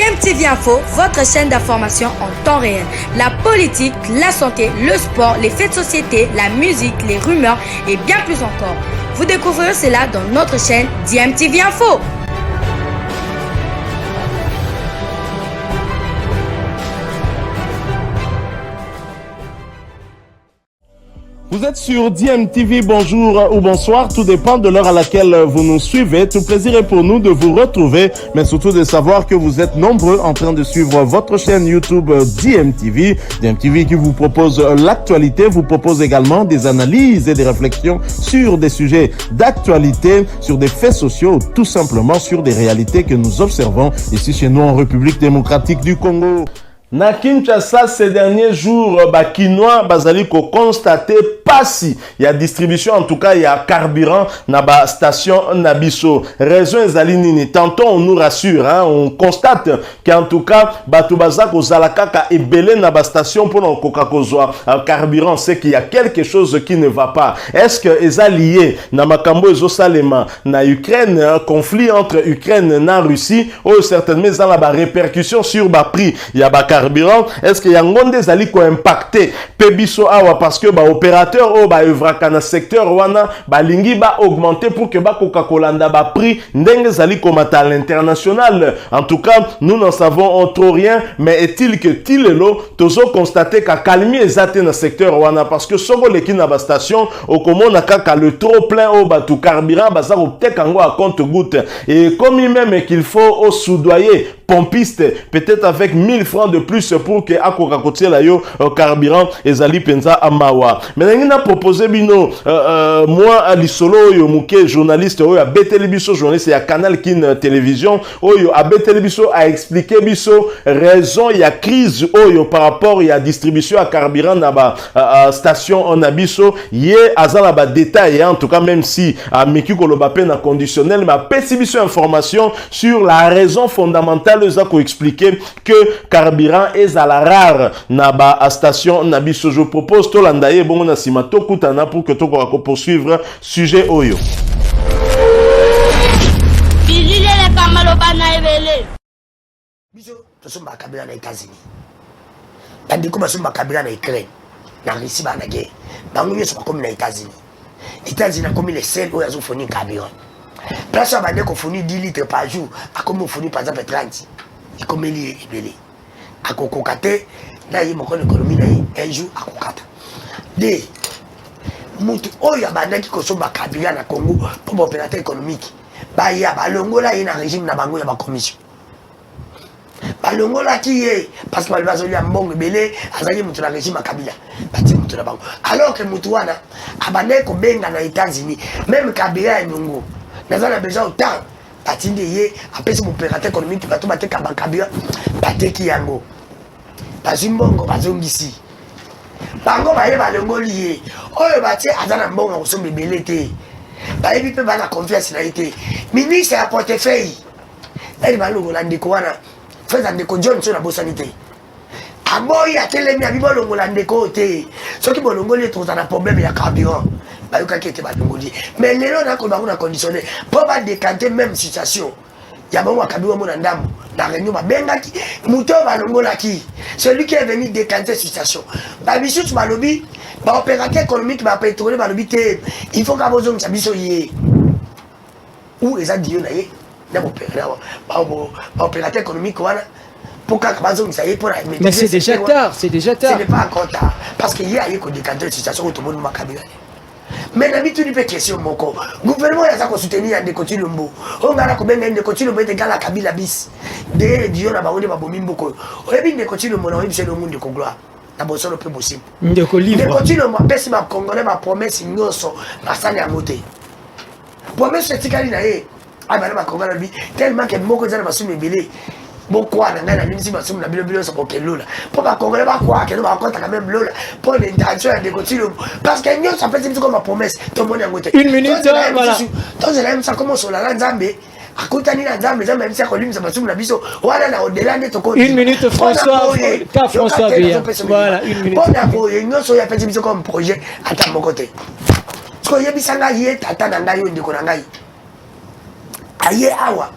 DMTV Info, votre chaîne d'information en temps réel. La politique, la santé, le sport, les faits de société, la musique, les rumeurs et bien plus encore. Vous découvrirez cela dans notre chaîne DMTV Info. Vous êtes sur DMTV, bonjour ou bonsoir, tout dépend de l'heure à laquelle vous nous suivez. Tout plaisir est pour nous de vous retrouver, mais surtout de savoir que vous êtes nombreux en train de suivre votre chaîne YouTube DMTV. DMTV qui vous propose l'actualité, vous propose également des analyses et des réflexions sur des sujets d'actualité, sur des faits sociaux, tout simplement sur des réalités que nous observons ici chez nous en République démocratique du Congo. Na Kinshasa ces derniers jours, Kinois bazali ko constater pasi il y a distribution, en tout cas il y a carburant na ba station Nabiso. Raison ezali nini? Tantôt on nous rassure, hein, on constate qu'en tout cas batu bazak ozalaka ka ebele na ba station pour na koka kozwa carburant, c'est qu'il y a quelque chose qui ne va pas. Est-ce que ezali na makambo ezosalema na Ukraine, conflit entre Ukraine na Russie, ou certainement ça la ba répercussion sur ba prix il y a ba carburant? Est-ce que yangonde zali ko impacter pebiso awa parce que ba opérateur o ba evraka na secteur wana ba lingi ba augmenter pour que ba Coca-Cola nda ba prix ndenge zali komata à l'international. En tout cas, nous n'en savons trop rien, mais est-il que tilelo tozo constater ka kalmi ezate na secteur wana parce que soko leki na ba station okomona kaka le trop plein o ba tout carburant ba za optek ango à compte goutte et comme même qu'il faut au soudoyer pompiste peut-être avec 1000 francs de plus pour que akoka kotie la yo carburant ezali penza amawa. Mais n'a proposé bino moi à lisolo yo muke journaliste oyo a Betelebiso journaliste ya Canal Kin télévision oyo a Betelebiso a expliqué biso raison il y a crise oyo par rapport il y a distribution à carburant na ba station en abiso yé azala ba détail en tout cas même si a meki koloba pe na conditionnel mais a pesibiso information sur la raison fondamentale za ko expliquer que carburant est à la rare na ba station nabiso. Je propose to landaye bongo na sima to kutana pour que to ko poursuivre sujet oyo. Bilile le pamaloba na evele. Biso to somba kabila na États-Unis. Tandis que somba kabila na Ukraine. Na Russie ba na guerre. Bango nyo somba comme na États-Unis. États-Unis a comme les sels oyo azo fournir carburant. Place à bande qu'on fournit 10 litres par jour, à comme on fournit par exemple 30. Et comme il est belé. À kokokate, là il y a mon économie un jour à kokata. Des mutu oya bande qui consomme carburant na Congo pour opérateur économique. Ba ya balongo là il y a un régime na bango ya ba commission. Balongo là qui est parce que balbazo ya mbongo belé azali mutu na régime Kabila. Bati mutu na bango. Alors que mutu wana abande ko benga na États-Unis, même carburant nyongo. Nous avons besoin de temps. Patinde yé, après ce opérateur économique, tu vas tout battre kabakabia, battre qui yango. Bazimbongo, bazongisi. Bango baye balongo lié. Oyo battre azana mbongo osombe belete. Baye bipe bana confiance na été. Ministre à portefeuille. Elle balongo la ndeko wana. Fais ndeko Johnson na bosanité. Aboyi atelemi ya bibolongo la ndeko te. Soki bolongo li tozana problème ya carburant. Mais les gens ont conditionné pour pas décanter même situation. Il y a un cabine mon andam, la réunion ma bengaki, mouton va l'ongolaki. Celui qui est venu décanter situation. Bah bichou tu m'as lobby, bah opérateur économique m'a pétrolé m'a lobby. Il faut qu'à besoin de sa bichou yé. Où les a dit naïe, n'a pas opérateur économique voilà. Pour qu'à besoin ça y est pour la. Mais c'est déjà tard, c'est déjà tard. Ce n'est pas encore tard, parce qu'il y a eu qu'on décanter situation où tout le monde m'a cabine. Mais d'habitude, il fait question mon corps. Le gouvernement a soutenir des côtés lombo. On a la combien de côtés lombo est égal à Kabila bis. Des dieux n'a pas eu de babomim beaucoup. On a bien des côtés lombo, on a eu le monde de Congloire. La bonne somme peu possible. Des côtés lombo, si ma Congolais ma promesse, il n'y a pas de monter. Promesse, c'est ce qu'il y a. Ah, madame, ma Congolais, tellement que mon cousin va se mêler. Beaucoup à la même si ma somme la bilo ça pour qu'elle pour pas qu'on va quoi qu'elle va raconter quand même lola pour l'intention de continuer parce que nous ça fait comme ma promesse tout le monde a voté une minute voilà donc c'est même ça commence sur la Nzambe à côté de la Nzambe même si on ça somme la biso voilà là au-delà de ton une minute François Biya voilà une minute on a pour nous so ya fait biso comme projet à ta mon côté parce que yebisanga yé tata na ngai ndeko na ngai aye awa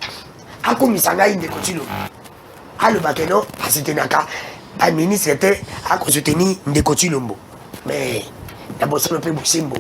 akomisanga inde kotilo alobaki non asoutenaka baministre te akosoutenir ndeko Tshilombo mais na bosolo mpe bosimbo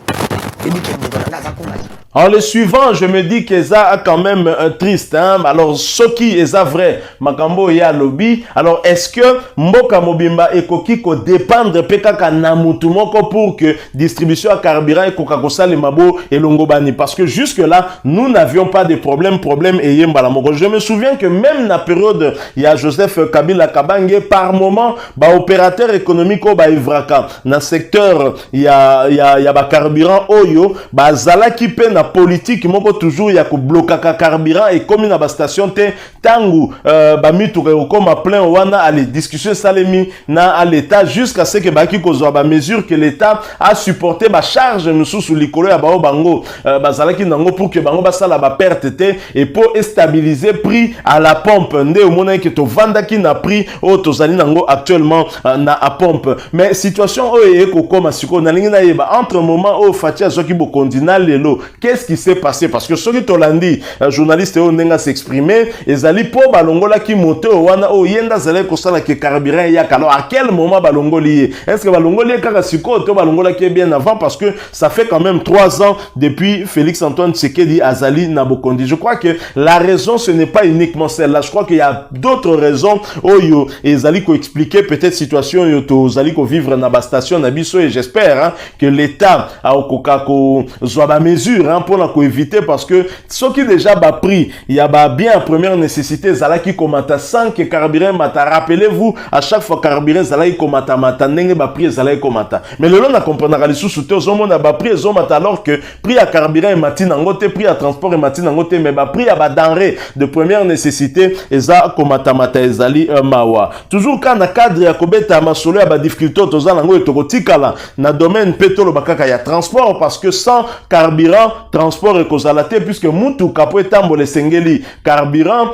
ebike ndeko na nga aza courage. En le suivant, je me dis que ça a quand même triste. Hein? Alors, ce qui est vrai, Makambo ya lobby. Alors, est-ce que Mboka Mobimba et Kokiko dépendre PKK Namutumoko pour que distribution à carburant et Coca-Cola les Mabo et Longobani? Parce que jusque-là, nous n'avions pas de problème et Yembalamoko. Je me souviens que même dans la période, il y a Joseph Kabila Kabange, par moment, opérateur économique au Ivraka. Dans le secteur, il y a carburant Oyo, Zala qui peine politique moko toujours ya ko blokaka carburant et comme na ba station te tangu ba mitu ko ma plein wana ali discussion salemi na à l'état jusqu'à ce que ba ki ko zo ba mesure que l'état a supporté ba charge musu sous likolo ya ba bango bazala ki nango pour que bango ba sala ba perte te et pour stabiliser prix à la pompe ndé omona que to vanda ki na prix o to zali nango actuellement na à pompe mais situation o e ko koma siko na lingi na yeba entre moment o fatia zo ki bo continent lelo. Qu'est-ce qui s'est passé? Parce que ceux qui t'ont dit, journaliste Onenga s'exprimer, ils allaient pour Balongola qui monte au Wana au Yenda Zale Kosala qui carburant yak. Alors à quel moment Balongoli est-ce que Balongoli est Karasiko ou Balongola qui est bien avant? Parce que ça fait quand même 3 ans depuis Félix Antoine Tshisekedi Azali Nabokondi. Je crois que la raison ce n'est pas uniquement celle-là. Je crois qu'il y a d'autres raisons. Oyo et Zali ko expliquer peut-être situation yo Zali ko vivre na ba station na biso et j'espère que l'État a au Kokako zoa mesure pour la éviter parce que ce qui déjà bas prix il y a bien première nécessité zala qui komata sans que carburant mata rappelez-vous à chaque fois carburant zala qui komata mata nenge bas prix zala qui komata mais le long na comprendre les sous-sous au monde bas prix zomata alors que prix à carburant et matin ngote prix à transport et matin ngote mais bas prix à bas denrée de première nécessité eza komata mata ezali mawa toujours quand na cadre ya kobeta masolo ya ba difficulté tozala ngo etokotikala na domaine pétrole bakaka ya transport parce que sans carburant transport et kozalate puisque mutu kapo tambole sengeli carburant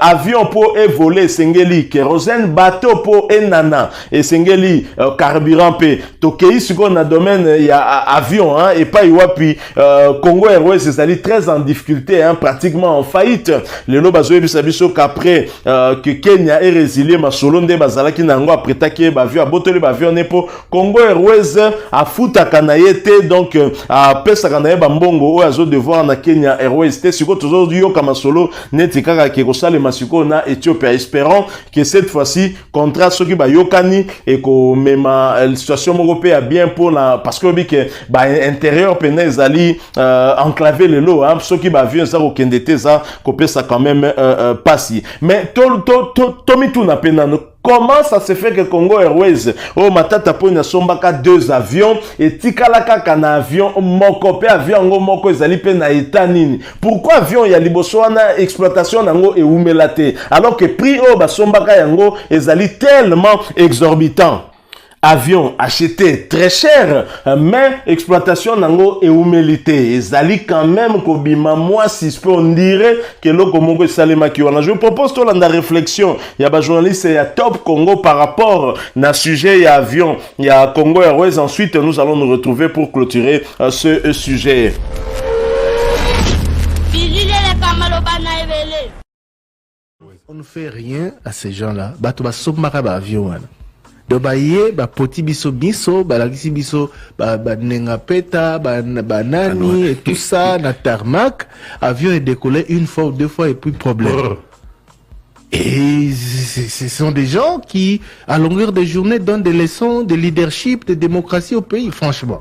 avion pour voler sengeli kérosène bateau pour enana et sengeli carburant pe tokei siko na domaine ya avion hein et pas iwapi Congo Airways c'est très en difficulté hein pratiquement en faillite le lo bazoye bisabiso qu'après que Kenya est résilié masolo nde bazalaki nango après také ba avion abotoli ba avion nepo Congo Airways a futa kanayete donc a pesa kanaye mbongo o azo devoir na Kenya Airways te siko tozo yo kama solo neti kaka ke ko sale masiko na Ethiopia espérons que cette fois-ci contrat soki ba yokani et ko mema situation moko pe a bien pour la parce que que ba intérieur pena ezali enclavé le lot hein soki ba avion ça ko kendete ça ko pesa quand même passi mais to mitu na pena comment ça se fait que Congo Airways au matata po na sombaka 2 avions et tikalaka kana avion moko pe avion ngo moko ezali pe na etanini pourquoi avion ya liboso wana exploitation nango e umelate alors que prix o ba sombaka yango ezali tellement exorbitant avion acheté très cher mais exploitation nango et humilité ezali quand même kobima moi si je peux on dirait que loko moko salema ki wana je propose to la réflexion il y a ba journaliste ya Top Congo par rapport na sujet ya avion il y a Congo Airways ensuite nous allons nous retrouver pour clôturer ce sujet. On ne fait rien à ces gens-là. Bato ba somaka ba avion wana. Donc baye ba poti biso biso ba lakisi biso ba nenga peta ba nani et tout ça na tarmac avion est décollé une fois ou 2 fois et puis problème. Et ce sont des gens qui à longueur de journée donnent des leçons de leadership, de démocratie au pays franchement.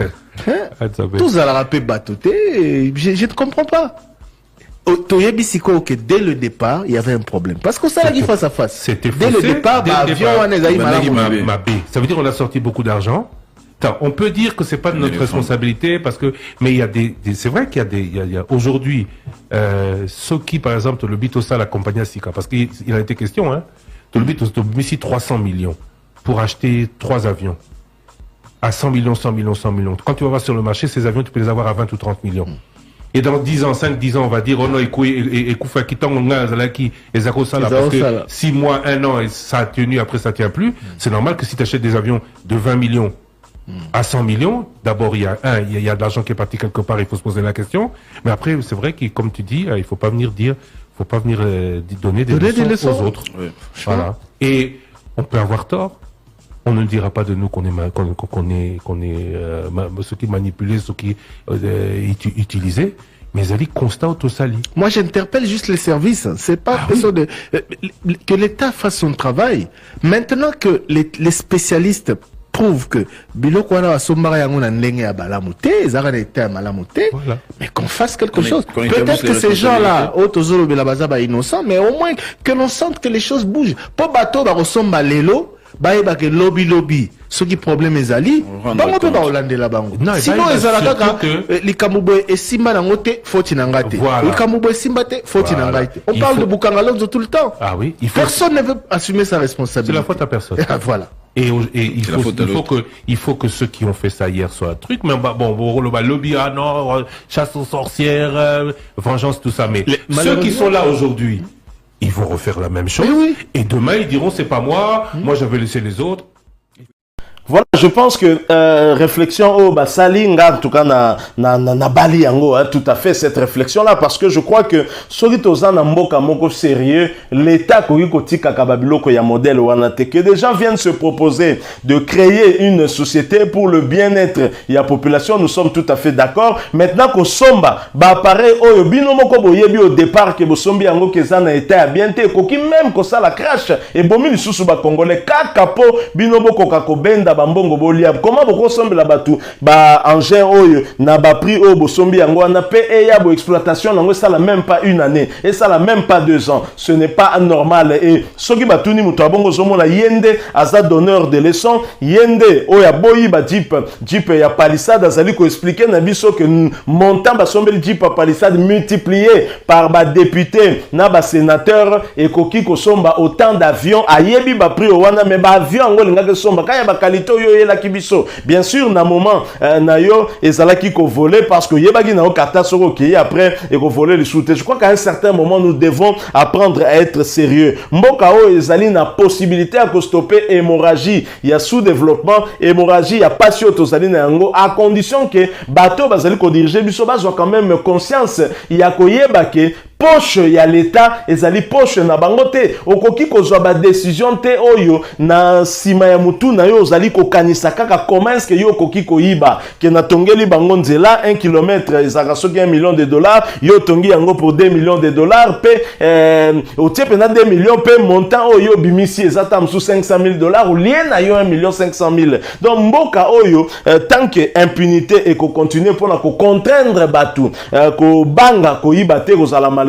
Hein? Tous à la rapé batoté, je ne comprends pas. Que dès le départ, il y avait un problème. Parce que ça a dit face à face. C'était dès le départ, ça veut dire qu'on a sorti beaucoup d'argent. On peut dire que c'est pas de notre responsabilité parce que, mais il y a c'est vrai qu'il y a aujourd'hui, ceux qui, par exemple, le Bitosa, la compagnie Sika, parce qu'il a été question, hein, le Bitosa, 300 millions pour acheter 3 avions. À 100 millions, 100 millions, 100 millions. Quand tu vas voir sur le marché, ces avions, tu peux les avoir à 20 ou 30 millions. Et dans 10 ans, 5-10 ans, on va dire, oh non, Koufa Kitang, et Zako Sala, parce que 6 mois, 1 an, et ça a tenu, après ça tient plus. C'est normal que si tu achètes des avions de 20 millions à 100 millions, d'abord, il y a de l'argent qui est parti quelque part, il faut se poser la question. Mais après, c'est vrai que, comme tu dis, il faut pas venir dire, faut pas venir donner des leçons aux autres. Oui. Voilà. Et on peut avoir tort. On ne dira pas de nous qu'on est ceux qui manipulaient, ceux qui utilisaient. Mais elle est constant au sali. Moi, j'interpelle juste les services. C'est pas question de que l'État fasse son travail. Maintenant que les spécialistes prouvent que biloko wana basomba yango na ndenge ya balamuté, ezaka na état malamuté, mais qu'on fasse quelque chose. Peut-être que ces gens-là, autozolo belabaza ba innocents, mais au moins que l'on sente que les choses bougent. Po bato ba resomba lelo, ba yeba ke lobby. Ce qui problème ezali, bango pe ba olandela bango. Sinon ezala kaka likambo esimba na ngote faute na ngate. Likambo esimba te faute na ngate. On parle de Bukangalozo tout le temps. Ah oui, personne ne veut assumer sa responsabilité. C'est la faute à personne. Voilà. Et il faut que ceux qui ont fait ça hier soient un truc, mais bon, le lobby, ah non, chasse aux sorcières, vengeance, tout ça, mais ceux qui sont là aujourd'hui, ils vont refaire la même chose, et demain ils diront c'est pas moi, moi j'avais laissé les autres. Voilà, je pense que réflexion au Basalinga, en tout cas na Bali yango, tout à fait cette réflexion là, parce que je crois que Soritoza na mboka moko sérieux, l'État kotika kababiloko ya modèle wanate, que des gens viennent se proposer de créer une société pour le bien-être de la population, nous sommes tout à fait d'accord. Maintenant que somba ba pareil oyo bino moko boyebi au départ que bosombi yango keza na état bien te koki même ko ça la crash et bomi lisusu ba congolais kakapo bino boko kakobenda bambongo bolia comment boko sombe la batu ba engin oyo na ba prix oyo bosombi yango na pe e ya bo exploitation nango ça la même pas une année et ça la même pas 2 ans, ce n'est pas normal. Et soki batuni muto abongo zomona yende aza donneur de leçons yende oya boyi ba jeep ya palissade azali ko expliquer na biso que montant ba sombeli jeep ya palissade multiplié par ba député na ba sénateur et koki ko somba autant d'avions ayebi ba prix wana mais ba avion ngo linga ke somba kaya ba qualité yo yela kibiso bien sûr na moment na yo ezalaki ko voler parce que yebaki na okata soko ki après et ko voler les soutes. Je crois qu'à un certain moment nous devons apprendre à être sérieux. Mboka o ezali na possibilité à ko stopper hémorragie, il y a sous-développement, hémorragie, il y a passion tozali na yango à condition que bateau bazali ko diriger biso bazo quand même conscience il y a ko yebake poche ya l'État ezali poche na bangote okoki kozwa ba décision te oyo na sima ya mutu na yo ozali ko kanisa kaka comment est-ce que yo okoki koyiba ke na tongeli bango nzela 1 km ezaka soki $1 million yo tongi yango pour $2 millions pe otie pena 2 millions pe montant oyo bimisi ezata msu $500,000 ou lien na yo 1,5 million. Donc mboka oyo tant que impunité et ko continuer pour na ko contraindre batu ko banga koyiba te kozala malheureux.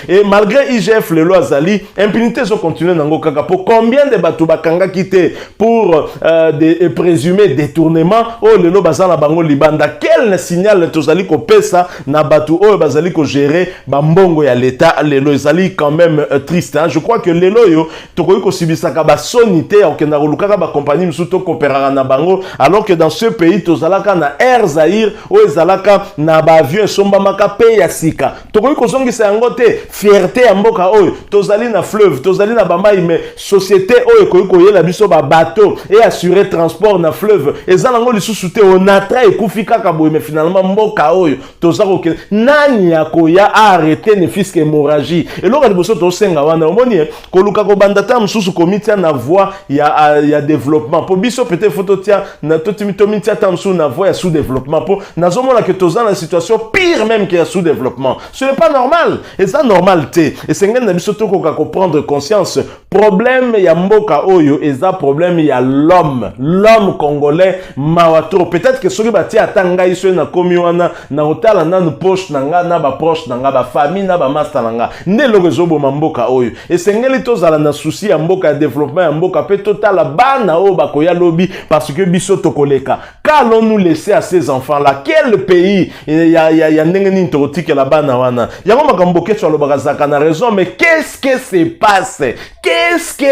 Et malgré IGF le loi Zali, impunité so continuer nango kaka. Pour combien de batu bakanga quitté pour des présumés détournements oh le lo bazala bango libanda quel signal tozali ko pesa na batu oh bazali ko gérer bambongo ya l'état le lo Zali quand même triste hein? Je crois que le lo yo tokoyi ko sibisaka ba sonité okenda kolukaka ba compagnie msuto kopérara na bango alors que dans ce pays tozalaka na Air Zaïre oh ezalaka na ba avion somba maka pe ya sika tokoyi ko c'est un côté fierté à mboka oyo tozali na fleuve tozali na bamai mais société oyo koyi la biso ba bateau et assurer transport na fleuve ezanango lisusu te on atra ekufika kaboy mais finalement mboka oyo tozako ke nani akoya arrêter ne fiske hémorragie et loka liboso to senga wana omoni koluka ko bandata msusu komitia na voie ya développement po biso peut-être photo tia na totimitomia tamsu na voie ya sous développement po nazomona que tozana situation pire même que ya sous développement. Ce n'est pas normal. Et ça normalité. Et c'est ngene na biso to ko prendre conscience. Problème ya mboka oyo eza problème ya l'homme congolais mawatro. Peut-être que soki bati atanga iso na komi wana na otala na nu poche na nga na ba proche na nga ba famille na ba master na nga. Ne lo rezobo mboka oyo. Et c'est ngeli to zala na souci ya mboka développement ya mboka pe total bana o ba koya lobby parce que biso to koleka. Qu'allons-nous laisser à ces enfants là? Quel pays ya ndenge ni torotique la bana wana? Makamboke sur le barazaka na raison mais qu'est-ce que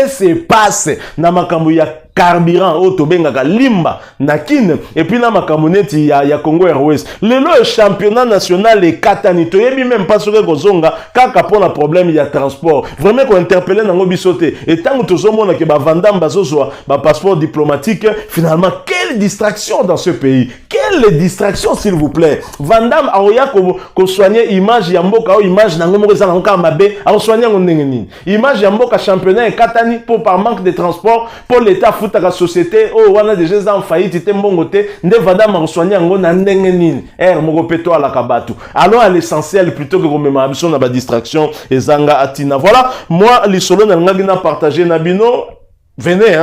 se passe na makambo ya carburant au tobengaka limba na kine et puis na makamonneti ya Congo Airways le championnat national et katanito yebi même pas soke kozonga kaka pona problème ya transport vraiment ko interpeller nango bisote et tant que tozomona ke ba vandam bazozwa ba passeport diplomatique finalement quel quelle distraction dans ce pays? Quelle distraction, s'il vous plaît? Van Damme aoya ko soigner image ya mboka o image nango moko za nka mabe a soigner ngondenge nini? Image ya mboka championnat katani pour par manque de transport pour l'état futa la société oh wana déjà en faillite te mbongo te nde Van Damme a soigner ngo na ndenge nini? Moko peto ala kabatu. Allons à l'essentiel plutôt que comme ma mission na ba distraction ezanga atina. Voilà, moi lisolo na ngaki na partager na bino. Venez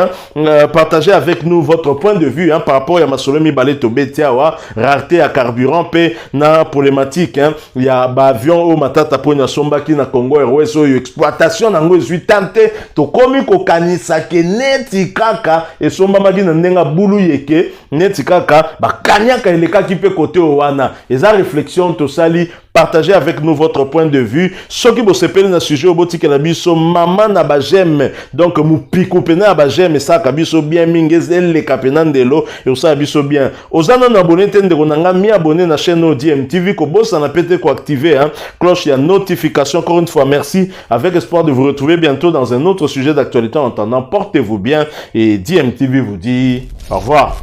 partager avec nous votre point de vue par rapport à Masolomi Baleto Betiawa, rareté à carburant, pe na problématique. Il y a avion au matata pour na sombaki na Congo Airways ou exploitation nango ezui tante to komi ko kanisa ke neti kaka et somba magi na ndenga bulu yeke neti kaka ba kanyaka eleka ki pe côté wana. Eza réflexion to sali. Partagez avec nous votre point de vue. Ce qui vous s'appelle dans le sujet au bout de biso maman na ba j'aime donc mu piku pena ba j'aime ça kabiso bien mingezel les kapenan de l'eau et ça biso bien. Ozana na abonné tende konanga mi abonné na chaîne DMTV ko bossa na pété ko activer cloche ya notification. Encore une fois merci avec espoir de vous retrouver bientôt dans un autre sujet d'actualité. En attendant, portez-vous bien et DMTV vous dit au revoir.